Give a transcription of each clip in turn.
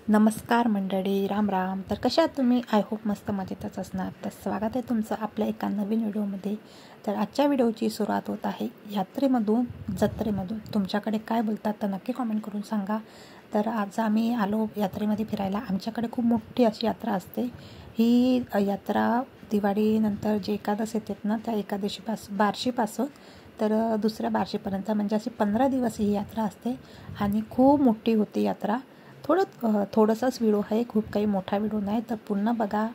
नमस्कार मंडळी, राम राम. तर कशा आहात तुम्ही? आय होप मस्त मजेतच असणार. तर स्वागत आहे तुमचं आपल्या एका नवीन व्हिडिओमध्ये. तर आजच्या व्हिडिओची सुरुवात होत आहे यात्रेमधून, जत्रेमधून. तुमच्याकडे काय बोलतात तर नक्की कॉमेंट करून सांगा. तर आज आम्ही आलो यात्रेमध्ये फिरायला. आमच्याकडे खूप मोठी अशी यात्रा असते. ही यात्रा दिवाळीनंतर जे एकादश येतात ना, त्या बार्शीपासून तर दुसऱ्या बार्शीपर्यंत म्हणजे अशी 15 दिवस ही यात्रा असते आणि खूप मोठी होती यात्रा. थोडंसंच व्हिडिओ आहे, खूप काही मोठा व्हिडिओ नाही. तर पूर्ण बघा,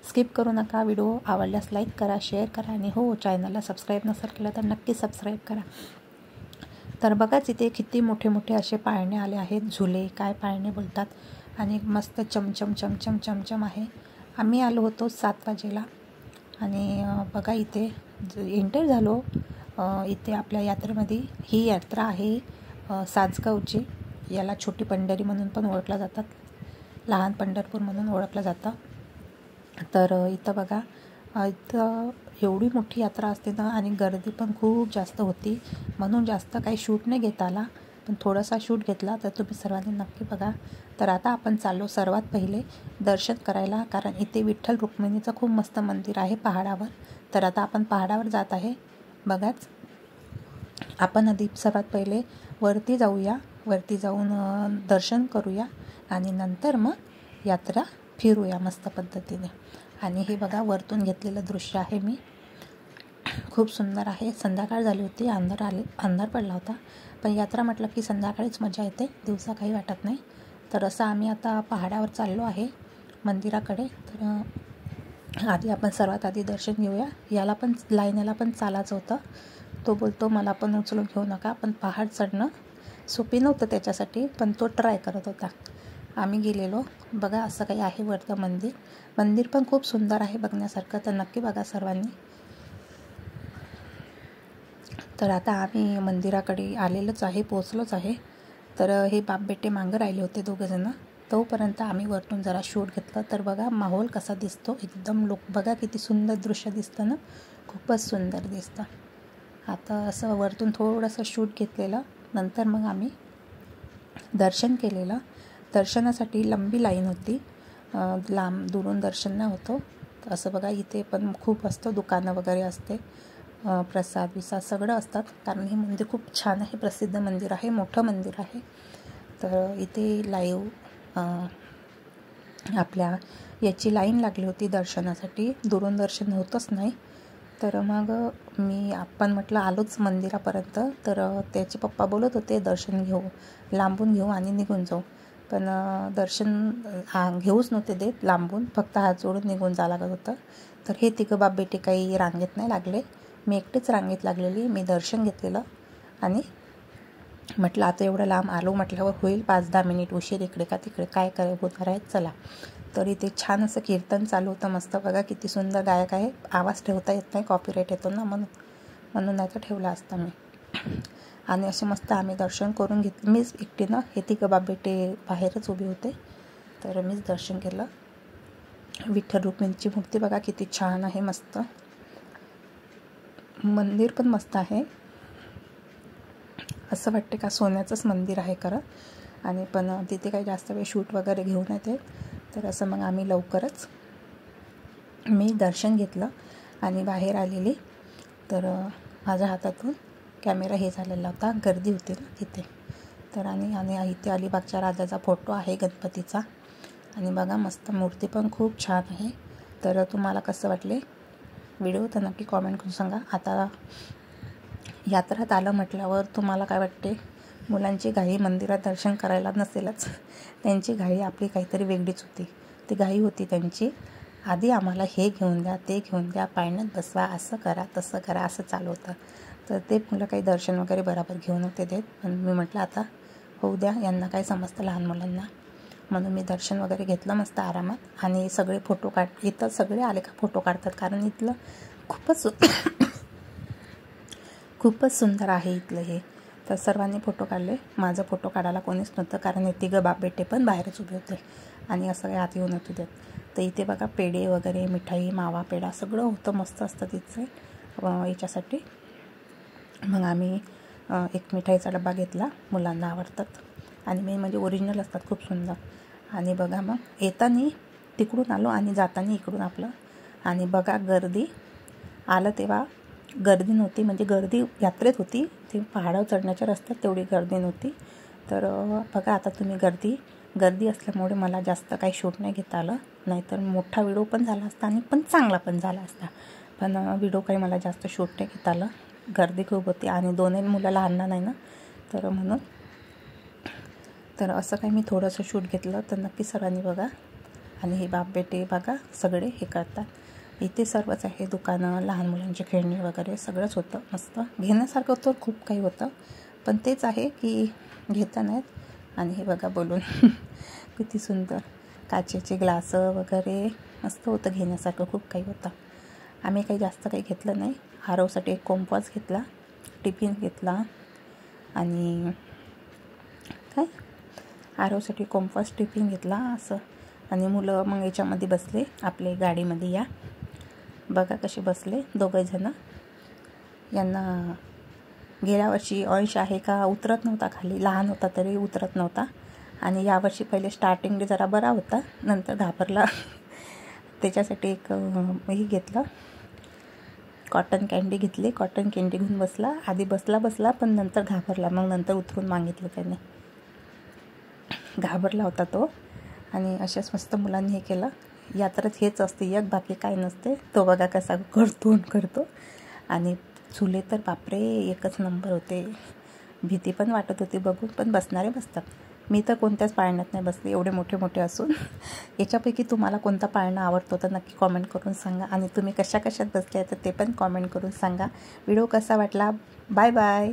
स्किप करू नका. व्हिडिओ आवडल्यास लाईक करा, शेअर करा आणि हो, चॅनलला सबस्क्राईब नसेल केलं तर नक्की सबस्क्राईब करा. तर बघाच इथे किती मोठे मोठे असे पाळणे आले आहेत. झुले, काय पाळणे बोलतात. आणि मस्त चमचम चमचम चमचम आहे. आम्ही आलो होतो 7 वाजेला आणि बघा इथे एंटर झालो. इथे आपल्या यात्रेमध्ये ही यात्रा आहे सासगावची. याला छोटी पंढरी म्हणून पण ओळखलं जातात, लहान पंढरपूर म्हणून ओळखलं जातं. तर इथं बघा, इथं एवढी मोठी यात्रा असते ना आणि गर्दी पण खूप जास्त होती, म्हणून जास्त काही शूट नाही घेता आला, पण थोडासा शूट घेतला. तर तुम्ही सर्वांनी नक्की बघा. तर आता आपण चाललो सर्वात पहिले दर्शन करायला, कारण इथे विठ्ठल रुक्मिणीचं खूप मस्त मंदिर आहे पहाडावर. तर आता आपण पहाडावर जात आहे. बघाच, आपण आधी सर्वात पहिले वरती जाऊया. वरती जाऊन दर्शन करूया आणि नंतर मग यात्रा फिरूया मस्त पद्धतीने. आणि हे बघा, वरतून घेतलेलं दृश्य आहे मी. खूप सुंदर आहे. संध्याकाळ झाली होती, अंधार पडला होता, पण यात्रा म्हटलं की संध्याकाळीच मजा येते, दिवसा काही वाटत नाही. तर असं आम्ही आता पहाडावर चाललो आहे मंदिराकडे. तर आधी आपण सर्वात आधी दर्शन घेऊया. याला पण चालायचं होतं. तो बोलतो मला पण उचलून घेऊ नका, पण पहाड चढणं सोपी नव्हतं त्याच्यासाठी, पण तो ट्राय करत होता. आम्ही गेलेलो. बघा असं काही आहे वरतं मंदिर पण खूप सुंदर आहे बघण्यासारखं. तर नक्की बघा सर्वांनी. तर आता आम्ही मंदिराकडे आलेलोच आहे, पोचलोच आहे. तर हे बाप बेटे मागं राहिले होते दोघंजणं. तोपर्यंत आम्ही वरतून जरा शूट घेतलं. तर बघा माहोल कसा दिसतो, एकदम बघा किती सुंदर दृश्य दिसतं ना, खूपच सुंदर दिसतं. आता असं वरतून थोडंसं शूट घेतलेलं. नंतर मग आम्ही दर्शन केलेलं. दर्शनासाठी लंबी लाईन होती, लांब दुरून दर्शन नाही होतं. तर असं बघा, इथे पण खूप असतं, दुकानं वगैरे असते, प्रसाद सगळं असतात, कारण हे मंदिर खूप छान आहे, प्रसिद्ध मंदिर आहे, मोठं मंदिर आहे. तर इथे आपल्या याची लाईन लागली होती दर्शनासाठी. दुरून दर्शन होतच नाही. तर मग आपण म्हटलं आलोच मंदिरापर्यंत. तर त्याचे पप्पा बोलत होते दर्शन लांबून घेऊ आणि निघून जाऊ, पण दर्शन घेऊच नव्हते देत लांबून, फक्त हात जोडून निघून जावं लागत होतं. तर हे तिघं बाप बेटे काही रांगेत नाही लागले, मी एकटेच रांगेत लागलेली. मी दर्शन घेतलेलं आणि म्हटलं आता एवढं लांब आलो म्हटल्यावर होईल 5-10 मिनिट उशीर, इकडे का तिकडे काय होणार आहे, चला. तर इथे छान असं कीर्तन चालू होतं मस्त. बघा किती सुंदर गायक आहे. आवाज ठेवता येत नाही, कॉपीराईट येतो ना, म्हणून नाही तर ठेवला असता मी. आणि असे मस्त आम्ही दर्शन करून घेतलं. मीच एकटीनं, हे तिघं बाप बेटे बाहेरच उभे होते, तर मीच दर्शन केलं. विठ्ठल रुक्मिणीची मूर्ती बघा किती छान आहे, मस्त. मंदिर पण मस्त आहे, असं वाटते का सोन्याचंच मंदिर आहे खरं. आणि पण तिथे काही जास्त वेळ शूट वगैरे घेऊन येते. तर असं मग आम्ही लवकरच मी दर्शन घेतलं आणि बाहेर आलेली. तर माझ्या हातातून कॅमेरा हे झालेला होता, गर्दी होती ना तिथे. तर आणि इथे अलिबागच्या राजाचा फोटो आहे गणपतीचा. आणि बघा मस्त मूर्ती पण खूप छान आहे. तर तुम्हाला कसं वाटले व्हिडिओ तर नक्की कॉमेंट करून सांगा. आता यात्रात आलं म्हटल्यावर तुम्हाला काय वाटते? मुलांची घाई मंदिरात दर्शन करायला नसेलच, त्यांची घाई आपली काहीतरी वेगळीच होती. ती घाई होती त्यांची, आधी आम्हाला हे घेऊन द्या, ते घेऊन द्या, पाळण्यात बसवा, असं करा तसं करा, असं चालू होतं. तर ते मुलं काही दर्शन वगैरे बरोबर घेऊन होते देत. पण मी म्हटलं आता होऊ द्या, यांना काय समजतं लहान मुलांना, म्हणून मी दर्शन वगैरे घेतलं मस्त आरामात. आणि सगळे फोटो इथं सगळे आले का फोटो काढतात, कारण इथलं खूपच सुंदर आहे इथलं हे. तर सर्वांनी फोटो काढले. माझं फोटो काढायला कोणीच नव्हतं, कारण हे तिघं बाप बेटे पण बाहेरच उभे होते आणि असं काही आत येऊन होते देत. तर इथे बघा पेढे वगैरे, मिठाई, मावा पेढा सगळं होतं, मस्त असतं तिथं याच्यासाठी. मग आम्ही एक मिठाईचा डबा घेतला, मुलांना आवडतात आणि मेन म्हणजे ओरिजिनल असतात, खूप सुंदर. आणि बघा मग येताना तिकडून आलो आणि जाताना इकडून आपलं. आणि बघा गर्दी, आलं तेव्हा गर्दी नव्हती, म्हणजे गर्दी यात्रेत होती, ती पहाडावर चढण्याच्या रस्त्यात तेवढी गर्दी नव्हती. तर बघा आता तुम्ही गर्दी असल्यामुळे मला जास्त काही शूट नाही घेता आलं, नाहीतर मोठा व्हिडिओ पण झाला असता आणि पण चांगला पण झाला असता. पण व्हिडिओ काही मला जास्त शूट नाही घेता आलं, गर्दी खूप होती आणि दोन्ही मुलं लहान नाही ना, तर म्हणून. तर असं काही मी थोडंसं शूट घेतलं तर नक्की सर्वांनी बघा. आणि हे बाप बेटे बघा सगळे हे करतात. इथे सर्वच आहे, दुकानं, लहान मुलांची खेळणी वगैरे सगळंच होतं. मस्त घेण्यासारखं होतं, खूप काही होतं, पण तेच आहे की घेता नाहीत. आणि हे बघा बोलून किती सुंदर काचेचे ग्लास वगैरे मस्त होतं, घेण्यासारखं खूप काही होतं. आम्ही काही जास्त काही घेतलं नाही. आरवसाठी एक कॉम्पॉस घेतला, टिफिन घेतला आणि काय आरवसाठी कॉम्पॉस टिफिन घेतला असं. आणि मुलं मग याच्यामध्ये बसले, आपले गाडीमध्ये या बघा कसे बसले दोघंजणं. यांना गेल्या वर्षी अंश आहे का उतरत नव्हता खाली, लहान होता तरी उतरत नव्हता. आणि यावर्षी पहिले स्टार्टिंगला जरा बरा होता, नंतर घाबरला. त्याच्यासाठी एक हे घेतलं, कॉटन कँडी घेतली. कॉटन कँडी घेऊन बसला. आधी बसला पण नंतर घाबरला, मग नंतर उतरून मागितलं त्याने, घाबरला होता तो. आणि अशाच मस्त मुलांनी हे केलं. यात्रात हेच असते एक, बाकी काय नसते. तो बघा कसा करतो. आणि झुले तर बापरे एकच नंबर होते, भीती पण वाटत होती बघून, पण बसणारे बसतात. मी तर कोणत्याच पाळण्यात नाही बसले, एवढे मोठे मोठे असून. याच्यापैकी तुम्हाला कोणता पाळणा आवडतो तर नक्की कॉमेंट करून सांगा. आणि तुम्ही कशात बसले तर ते पण कॉमेंट करून सांगा. व्हिडिओ कसा वाटला, बाय बाय.